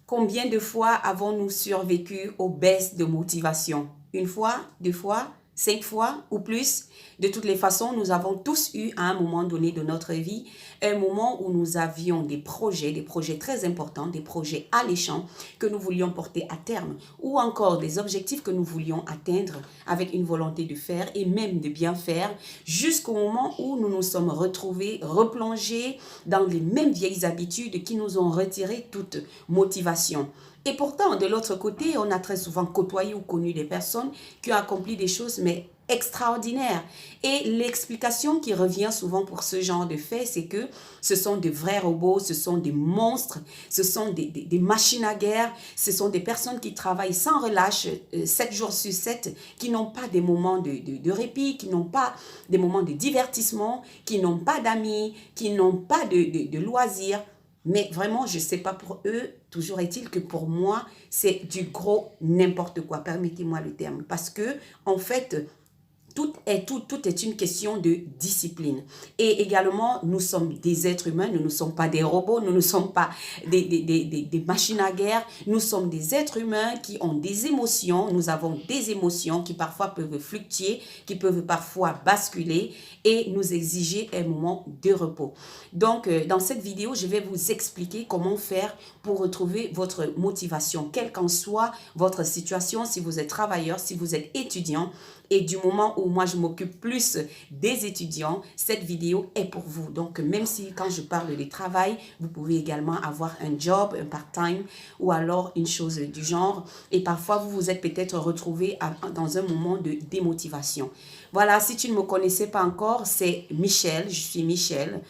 Combien de fois avons-nous survécu aux baisses de motivation? Une fois, deux fois, 5 fois ou plus? De toutes les façons, nous avons tous eu à un moment donné de notre vie, un moment où nous avions des projets très importants, des projets alléchants que nous voulions porter à terme, ou encore des objectifs que nous voulions atteindre avec une volonté de faire et même de bien faire, jusqu'au moment où nous nous sommes retrouvés, replongés dans les mêmes vieilles habitudes qui nous ont retiré toute motivation. Et pourtant, de l'autre côté, on a très souvent côtoyé ou connu des personnes qui ont accompli des choses, mais extraordinaires. Et l'explication qui revient souvent pour ce genre de faits, c'est que ce sont de vrais robots, ce sont des monstres, ce sont des machines à guerre, ce sont des personnes qui travaillent sans relâche 7 jours sur 7, qui n'ont pas des moments de répit, qui n'ont pas des moments de divertissement, qui n'ont pas d'amis, qui n'ont pas de loisirs. Mais vraiment, je ne sais pas pour eux, toujours est-il que pour moi, c'est du gros n'importe quoi, permettez-moi le terme. Parce que, en fait, tout est une question de discipline. Et également, nous sommes des êtres humains, nous ne sommes pas des robots, nous ne sommes pas des machines à guerre, nous sommes des êtres humains qui ont des émotions, nous avons des émotions qui parfois peuvent fluctuer, qui peuvent parfois basculer et nous exiger un moment de repos. Donc, dans cette vidéo, je vais vous expliquer comment faire pour retrouver votre motivation, quelle qu'en soit votre situation, si vous êtes travailleur, si vous êtes étudiant. Et du moment où moi je m'occupe plus des étudiants, cette vidéo est pour vous. Donc même si quand je parle de travail, vous pouvez également avoir un job, un part-time ou alors une chose du genre. Et parfois vous vous êtes peut-être retrouvé dans un moment de démotivation. Voilà, si tu ne me connaissais pas encore, c'est Michel, je suis Michel.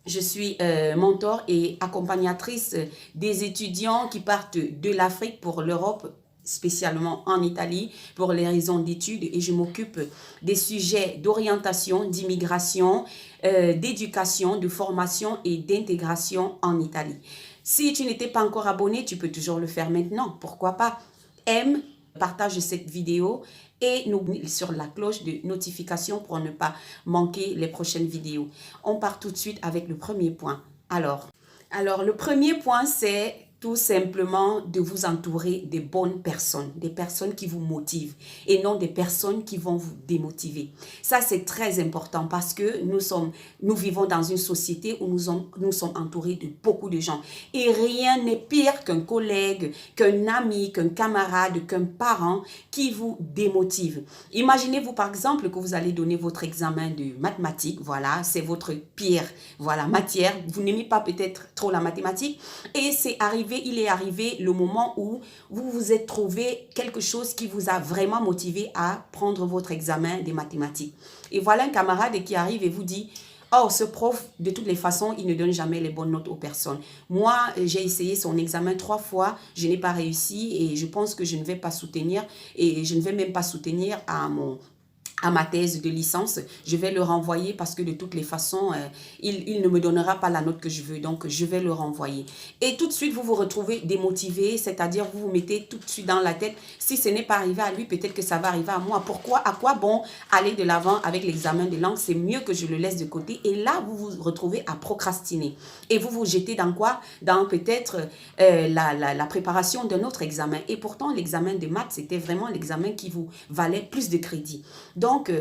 Je suis mentor et accompagnatrice des étudiants qui partent de l'Afrique pour l'Europe, spécialement en Italie, pour les raisons d'études. Et je m'occupe des sujets d'orientation, d'immigration, d'éducation, de formation et d'intégration en Italie. Si tu n'étais pas encore abonné, tu peux toujours le faire maintenant. Pourquoi pas? Aime, partage cette vidéo et n'oublie sur la cloche de notification pour ne pas manquer les prochaines vidéos. On part tout de suite avec le premier point. Alors, le premier point, c'est tout simplement de vous entourer des bonnes personnes, des personnes qui vous motivent et non des personnes qui vont vous démotiver. Ça, c'est très important parce que nous vivons dans une société où nous sommes entourés de beaucoup de gens. Et rien n'est pire qu'un collègue, qu'un ami, qu'un camarade, qu'un parent qui vous démotive. Imaginez-vous par exemple que vous allez donner votre examen de mathématiques, voilà, c'est votre pire, voilà, matière. Vous n'aimez pas peut-être trop la mathématique et il est arrivé le moment où vous vous êtes trouvé quelque chose qui vous a vraiment motivé à prendre votre examen de mathématiques. Et voilà un camarade qui arrive et vous dit: oh, ce prof, de toutes les façons, il ne donne jamais les bonnes notes aux personnes. Moi, j'ai essayé son examen 3 fois, je n'ai pas réussi et je pense que je ne vais pas soutenir et je ne vais même pas soutenir à ma thèse de licence, je vais le renvoyer parce que de toutes les façons, il ne me donnera pas la note que je veux, donc je vais le renvoyer. Et tout de suite, vous vous retrouvez démotivé, c'est-à-dire vous vous mettez tout de suite dans la tête, si ce n'est pas arrivé à lui, peut-être que ça va arriver à moi. Pourquoi, à quoi bon aller de l'avant avec l'examen de langue? C'est mieux que je le laisse de côté. Et là, vous vous retrouvez à procrastiner. Et vous vous jetez dans quoi? Dans peut-être la préparation d'un autre examen. Et pourtant, l'examen de maths, c'était vraiment l'examen qui vous valait plus de crédit. Donc,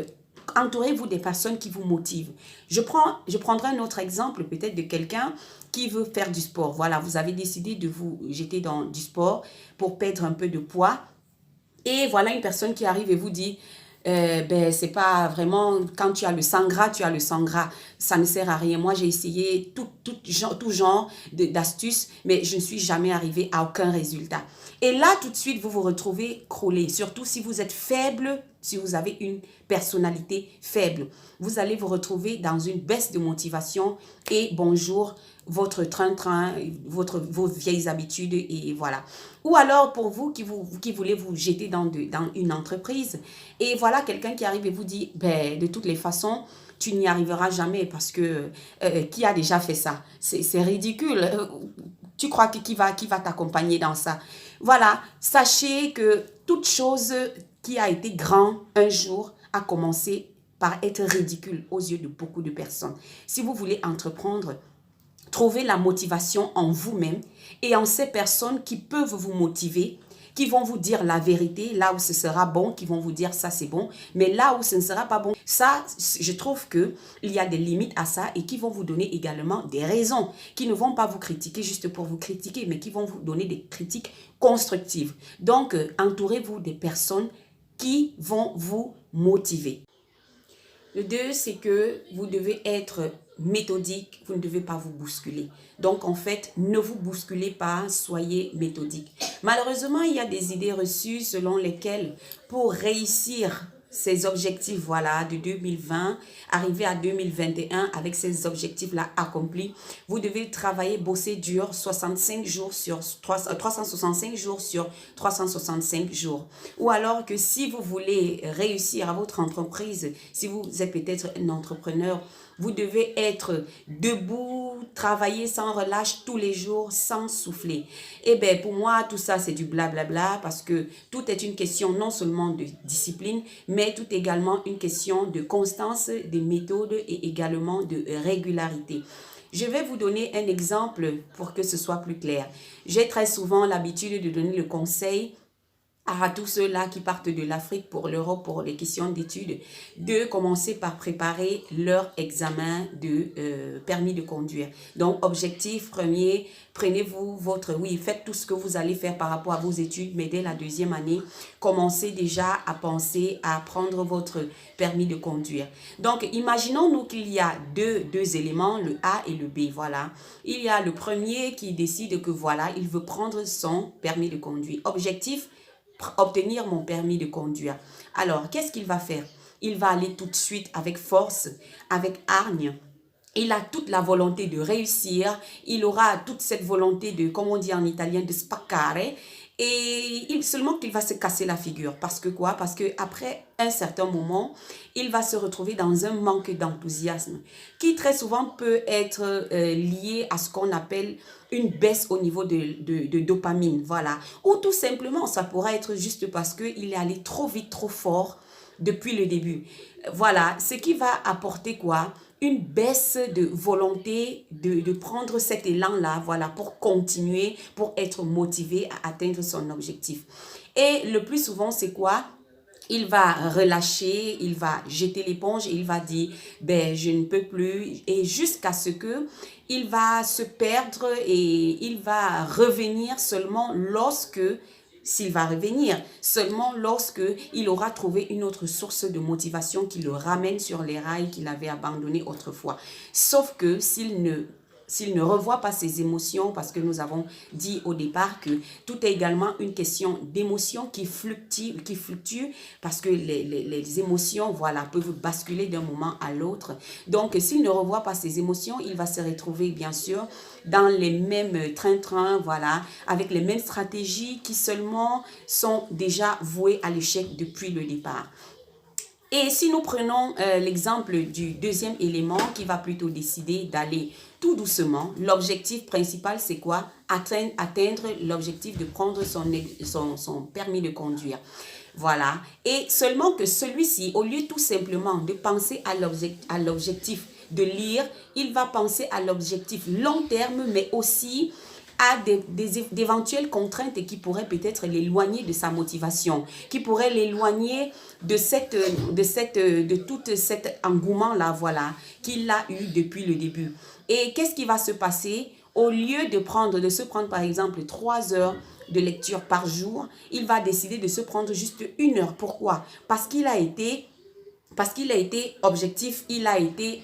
entourez-vous des personnes qui vous motivent. Je prendrai un autre exemple peut-être de quelqu'un qui veut faire du sport. Voilà, vous avez décidé de vous jeter dans du sport pour perdre un peu de poids. Et voilà une personne qui arrive et vous dit: ben, c'est pas vraiment, quand tu as le sang gras, tu as le sang gras. Ça ne sert à rien. Moi, j'ai essayé tout genre d'astuces, mais je ne suis jamais arrivée à aucun résultat. Et là, tout de suite, vous vous retrouvez croulé. Surtout si vous êtes faible, si vous avez une personnalité faible. Vous allez vous retrouver dans une baisse de motivation et bonjour, votre train-train, vos vieilles habitudes et voilà. Ou alors pour vous qui voulez vous jeter dans une entreprise et voilà quelqu'un qui arrive et vous dit: ben, de toutes les façons, tu n'y arriveras jamais parce que qui a déjà fait ça? C'est ridicule. Tu crois que qui va t'accompagner dans ça? Voilà, sachez que toute chose qui a été grand un jour a commencé par être ridicule aux yeux de beaucoup de personnes. Si vous voulez entreprendre, Trouvez la motivation en vous-même et en ces personnes qui peuvent vous motiver, qui vont vous dire la vérité, là où ce sera bon, qui vont vous dire ça c'est bon, mais là où ce ne sera pas bon, ça, je trouve qu'il y a des limites à ça et qui vont vous donner également des raisons, qui ne vont pas vous critiquer juste pour vous critiquer, mais qui vont vous donner des critiques constructives. Donc, entourez-vous des personnes qui vont vous motiver. Le 2, c'est que vous devez être méthodique, vous ne devez pas vous bousculer. Donc, en fait, ne vous bousculez pas, soyez méthodique. Malheureusement, il y a des idées reçues selon lesquelles pour réussir ces objectifs, voilà, de 2020, arriver à 2021 avec ces objectifs-là accomplis, vous devez travailler, bosser dur 65 jours sur 365 jours sur 365 jours. Ou alors que si vous voulez réussir à votre entreprise, si vous êtes peut-être un entrepreneur, vous devez être debout, travailler sans relâche tous les jours, sans souffler. Eh bien, pour moi, tout ça, c'est du blablabla parce que tout est une question non seulement de discipline, mais tout également une question de constance, de méthode et également de régularité. Je vais vous donner un exemple pour que ce soit plus clair. J'ai très souvent l'habitude de donner le conseil à tous ceux-là qui partent de l'Afrique pour l'Europe pour les questions d'études, de commencer par préparer leur examen de permis de conduire. Donc, objectif premier, prenez-vous votre, oui, faites tout ce que vous allez faire par rapport à vos études, mais dès la deuxième année, commencez déjà à penser à prendre votre permis de conduire. Donc, imaginons-nous qu'il y a deux éléments, le A et le B, voilà. Il y a le premier qui décide que, voilà, il veut prendre son permis de conduire. Objectif, obtenir mon permis de conduire. Alors, qu'est-ce qu'il va faire? Il va aller tout de suite avec force, avec hargne. Il a toute la volonté de réussir. Il aura toute cette volonté de, comme on dit en italien, de spaccare. Et seulement qu'il va se casser la figure. Parce que quoi? Parce qu'après un certain moment, il va se retrouver dans un manque d'enthousiasme qui très souvent peut être lié à ce qu'on appelle une baisse au niveau de dopamine. Voilà. Ou tout simplement, ça pourrait être juste parce qu'il est allé trop vite, trop fort depuis le début. Voilà. Ce qui va apporter quoi? Une baisse de volonté de prendre cet élan-là, voilà, pour continuer, pour être motivé à atteindre son objectif. Et le plus souvent, c'est quoi? Il va relâcher, il va jeter l'éponge et il va dire, ben, je ne peux plus. Et jusqu'à ce que il va se perdre et il va revenir seulement lorsque s'il va revenir, seulement lorsque il aura trouvé une autre source de motivation qui le ramène sur les rails qu'il avait abandonnés autrefois. Sauf que s'il ne revoit pas ses émotions, parce que nous avons dit au départ que tout est également une question d'émotions qui fluctuent parce que les émotions, voilà, peuvent basculer d'un moment à l'autre. Donc, s'il ne revoit pas ses émotions, il va se retrouver, bien sûr, dans les mêmes train-train, voilà, avec les mêmes stratégies qui seulement sont déjà vouées à l'échec depuis le départ. Et si nous prenons l'exemple du deuxième élément qui va plutôt décider d'aller tout doucement, l'objectif principal c'est quoi? Atteindre l'objectif de prendre son permis de conduire. Voilà. Et seulement que celui-ci, au lieu tout simplement de penser à l'objectif de lire, il va penser à l'objectif long terme, mais aussi à d'éventuelles contraintes qui pourraient peut-être l'éloigner de sa motivation, qui pourraient l'éloigner de tout cet engouement-là, voilà, qu'il a eu depuis le début. Et qu'est-ce qui va se passer? Au lieu de se prendre par exemple 3 heures de lecture par jour, il va décider de se prendre juste 1 heure. Pourquoi? Parce qu'il a été objectif, il a été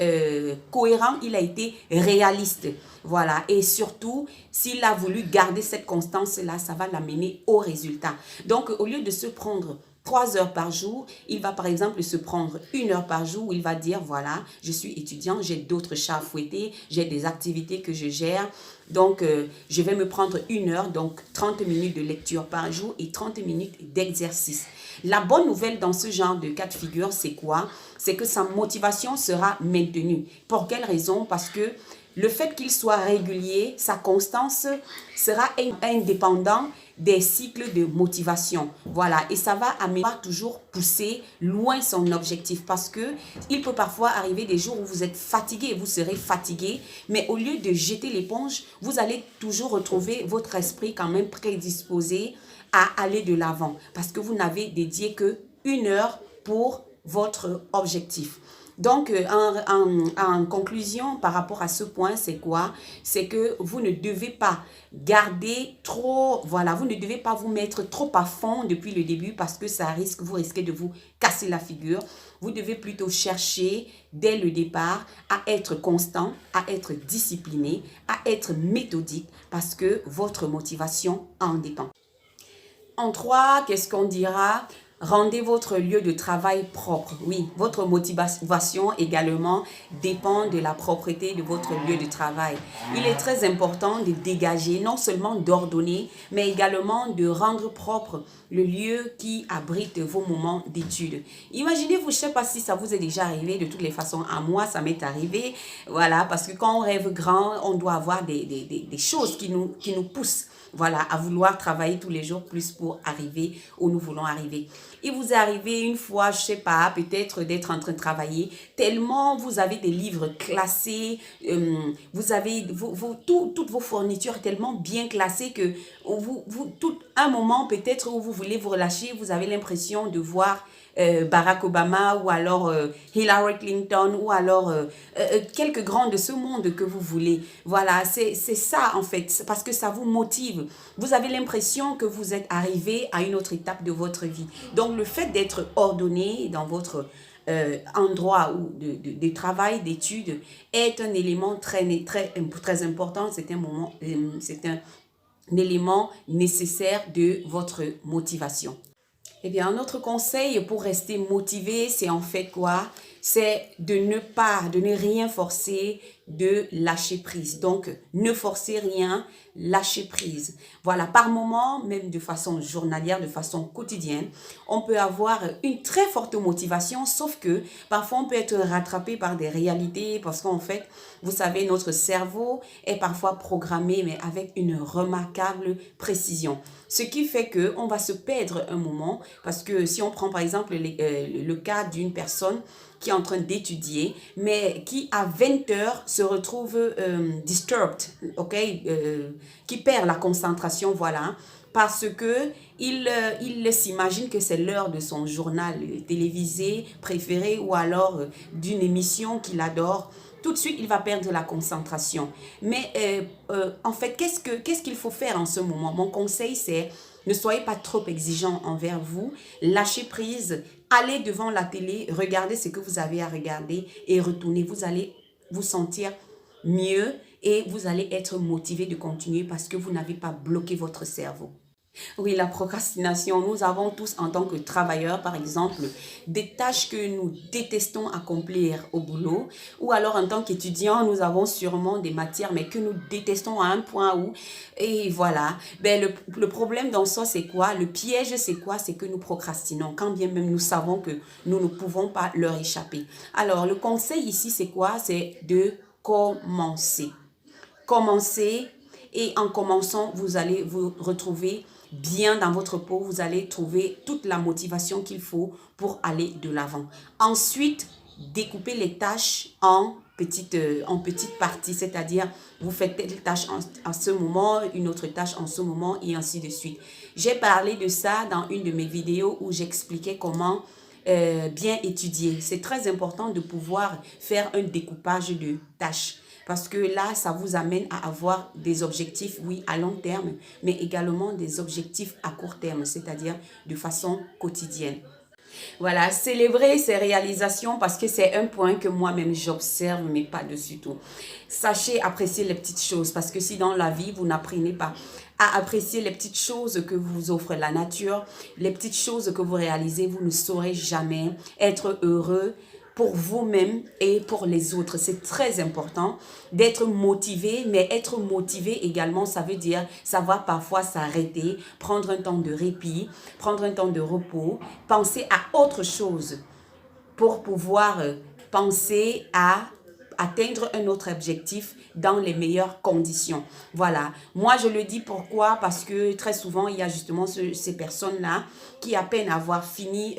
cohérent, il a été réaliste. Voilà. Et surtout, s'il a voulu garder cette constance-là, ça va l'amener au résultat. Donc, au lieu de se prendre 3 heures par jour, il va par exemple se prendre 1 heure par jour où il va dire, voilà, je suis étudiant, j'ai d'autres chats à fouetter, j'ai des activités que je gère. Donc, je vais me prendre 1 heure, donc 30 minutes de lecture par jour et 30 minutes d'exercice. La bonne nouvelle dans ce genre de cas de figure, c'est quoi? C'est que sa motivation sera maintenue. Pour quelle raison? Parce que le fait qu'il soit régulier, sa constance sera indépendant des cycles de motivation. Voilà, et ça va amener à toujours pousser loin son objectif parce que il peut parfois arriver des jours où vous êtes fatigué, vous serez fatigué, mais au lieu de jeter l'éponge, vous allez toujours retrouver votre esprit quand même prédisposé à aller de l'avant parce que vous n'avez dédié que 1 heure pour votre objectif. Donc, en conclusion, par rapport à ce point, c'est quoi? C'est que vous ne devez pas garder trop, voilà, vous ne devez pas vous mettre trop à fond depuis le début parce que vous risquez de vous casser la figure. Vous devez plutôt chercher dès le départ à être constant, à être discipliné, à être méthodique parce que votre motivation en dépend. En 3, qu'est-ce qu'on dira? Rendez votre lieu de travail propre. Oui, votre motivation également dépend de la propreté de votre lieu de travail. Il est très important de dégager, non seulement d'ordonner, mais également de rendre propre le lieu qui abrite vos moments d'études. Imaginez-vous, je ne sais pas si ça vous est déjà arrivé, de toutes les façons, à moi, ça m'est arrivé. Voilà, parce que quand on rêve grand, on doit avoir des choses qui nous poussent. Voilà, à vouloir travailler tous les jours plus pour arriver où nous voulons arriver. Il vous est arrivé une fois, je sais pas, peut-être d'être en train de travailler, tellement vous avez des livres classés, vous avez toutes vos fournitures tellement bien classées que tout un moment peut-être où vous voulez vous relâcher, vous avez l'impression de voir Barack Obama ou alors Hillary Clinton ou alors quelques grands de ce monde que vous voulez. Voilà, c'est ça en fait, parce que ça vous motive. Vous avez l'impression que vous êtes arrivé à une autre étape de votre vie. Donc le fait d'être ordonné dans votre endroit de travail, d'études, est un élément très important. C'est un élément nécessaire de votre motivation. Eh bien, un autre conseil pour rester motivé, c'est en fait quoi? C'est de ne rien forcer, de lâcher prise. Donc, ne forcez rien, lâchez prise. Voilà, par moment, même de façon journalière, de façon quotidienne, on peut avoir une très forte motivation, sauf que parfois on peut être rattrapé par des réalités parce qu'en fait, vous savez, notre cerveau est parfois programmé, mais avec une remarquable précision. Ce qui fait qu'on va se perdre un moment, parce que si on prend par exemple le cas d'une personne qui est en train d'étudier, mais qui à 20 heures se retrouve disturbed, ok, qui perd la concentration, voilà, parce que il s'imagine que c'est l'heure de son journal télévisé préféré ou alors d'une émission qu'il adore. Tout de suite, il va perdre la concentration. Mais en fait, qu'est-ce qu'il faut faire en ce moment? Mon conseil, c'est ne soyez pas trop exigeant envers vous. Lâchez prise. Allez devant la télé, regardez ce que vous avez à regarder et retournez. Vous allez vous sentir mieux et vous allez être motivé de continuer parce que vous n'avez pas bloqué votre cerveau. Oui, la procrastination, nous avons tous en tant que travailleurs, par exemple, des tâches que nous détestons accomplir au boulot, ou alors en tant qu'étudiants, nous avons sûrement des matières, mais que nous détestons à un point où, et voilà, ben le problème dans ça, c'est quoi? Le piège, c'est quoi? C'est que nous procrastinons, quand bien même nous savons que nous ne pouvons pas leur échapper. Alors, le conseil ici, c'est quoi? C'est de commencer. Commencez, et en commençant, vous allez vous retrouver bien dans votre peau, vous allez trouver toute la motivation qu'il faut pour aller de l'avant. Ensuite, découpez les tâches en petites parties, c'est-à-dire vous faites telle tâche en ce moment, une autre tâche en ce moment et ainsi de suite. J'ai parlé de ça dans une de mes vidéos où j'expliquais comment bien étudier. C'est très important de pouvoir faire un découpage de tâches. Parce que là, ça vous amène à avoir des objectifs, oui, à long terme, mais également des objectifs à court terme, c'est-à-dire de façon quotidienne. Voilà, célébrer ces réalisations parce que c'est un point que moi-même j'observe, mais pas dessus tout. Sachez apprécier les petites choses parce que si dans la vie, vous n'apprenez pas à apprécier les petites choses que vous offre la nature, les petites choses que vous réalisez, vous ne saurez jamais être heureux pour vous-même et pour les autres. C'est très important d'être motivé, mais être motivé également, ça veut dire savoir parfois s'arrêter, prendre un temps de répit, prendre un temps de repos, penser à autre chose pour pouvoir penser à atteindre un autre objectif dans les meilleures conditions. Voilà. Moi, je le dis pourquoi? Parce que très souvent, il y a justement ces personnes-là qui, à peine avoir fini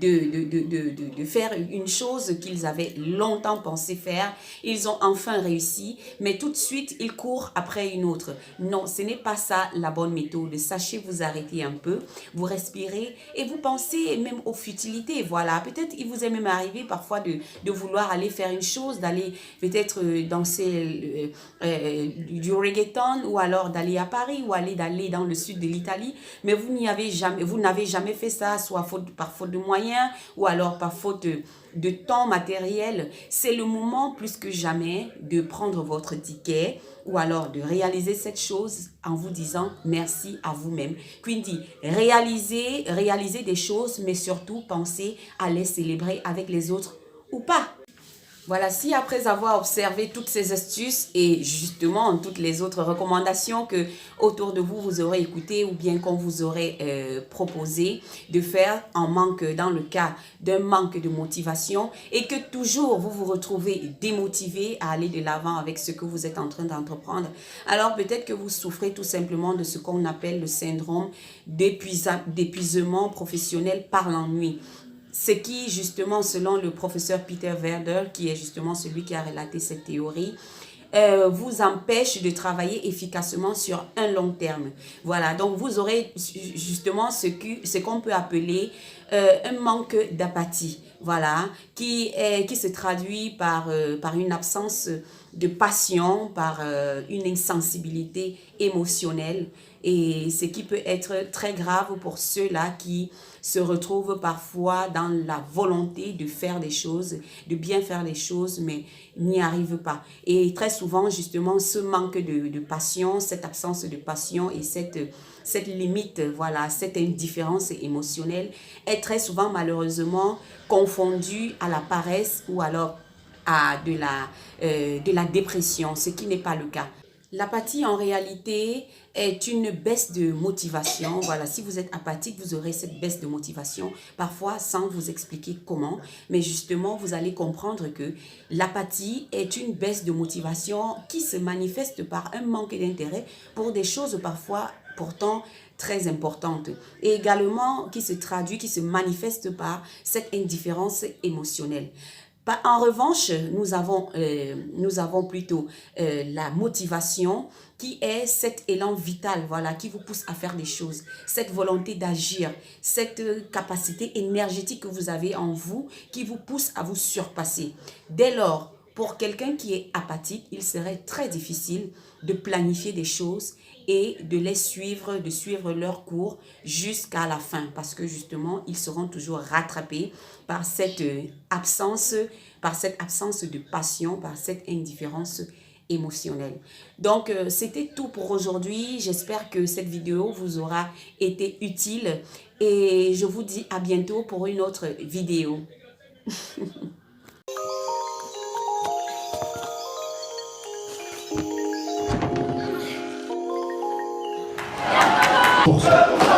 de faire une chose qu'ils avaient longtemps pensé faire. Ils ont enfin réussi, mais tout de suite, ils courent après une autre. Non, ce n'est pas ça la bonne méthode. Sachez vous arrêter un peu, vous respirez et vous pensez même aux futilités. Voilà, peut-être il vous est même arrivé parfois de vouloir aller faire une chose, d'aller peut-être danser du reggaeton ou alors d'aller à Paris ou d'aller dans le sud de l'Italie, mais vous n'avez jamais fait ça, soit par faute de moyens ou alors par faute de temps matériel. C'est le moment plus que jamais de prendre votre ticket ou alors de réaliser cette chose en vous disant merci à vous-même. Quindi, réalisez des choses, mais surtout pensez à les célébrer avec les autres ou pas. Voilà, si après avoir observé toutes ces astuces et justement toutes les autres recommandations que autour de vous, vous aurez écouté ou bien qu'on vous aurait proposé de faire dans le cas d'un manque de motivation et que toujours vous vous retrouvez démotivé à aller de l'avant avec ce que vous êtes en train d'entreprendre, alors peut-être que vous souffrez tout simplement de ce qu'on appelle le syndrome d'épuisement professionnel par l'ennui. Ce qui, justement, selon le professeur Peter Werder, qui est justement celui qui a relaté cette théorie, vous empêche de travailler efficacement sur un long terme. Voilà, donc vous aurez justement ce qu'on peut appeler un manque d'apathie, voilà, qui se traduit par une absence de passion, par une insensibilité émotionnelle, et ce qui peut être très grave pour ceux-là qui se retrouvent parfois dans la volonté de faire des choses, de bien faire les choses, mais n'y arrivent pas. Et très souvent, justement, ce manque de passion, cette absence de passion et cette limite, voilà, cette indifférence émotionnelle est très souvent malheureusement confondue à la paresse ou alors à de la dépression, ce qui n'est pas le cas. L'apathie, en réalité, est une baisse de motivation. Voilà, si vous êtes apathique, vous aurez cette baisse de motivation, parfois sans vous expliquer comment. Mais justement, vous allez comprendre que l'apathie est une baisse de motivation qui se manifeste par un manque d'intérêt pour des choses parfois pourtant très importantes. Et également qui se manifeste par cette indifférence émotionnelle. En revanche, nous avons plutôt la motivation qui est cet élan vital, voilà, qui vous pousse à faire des choses, cette volonté d'agir, cette capacité énergétique que vous avez en vous qui vous pousse à vous surpasser. Dès lors, pour quelqu'un qui est apathique, il serait très difficile de planifier des choses et de suivre leur cours jusqu'à la fin parce que justement, ils seront toujours rattrapés par cette absence de passion, par cette indifférence émotionnelle. Donc, c'était tout pour aujourd'hui. J'espère que cette vidéo vous aura été utile et je vous dis à bientôt pour une autre vidéo. Pour ça.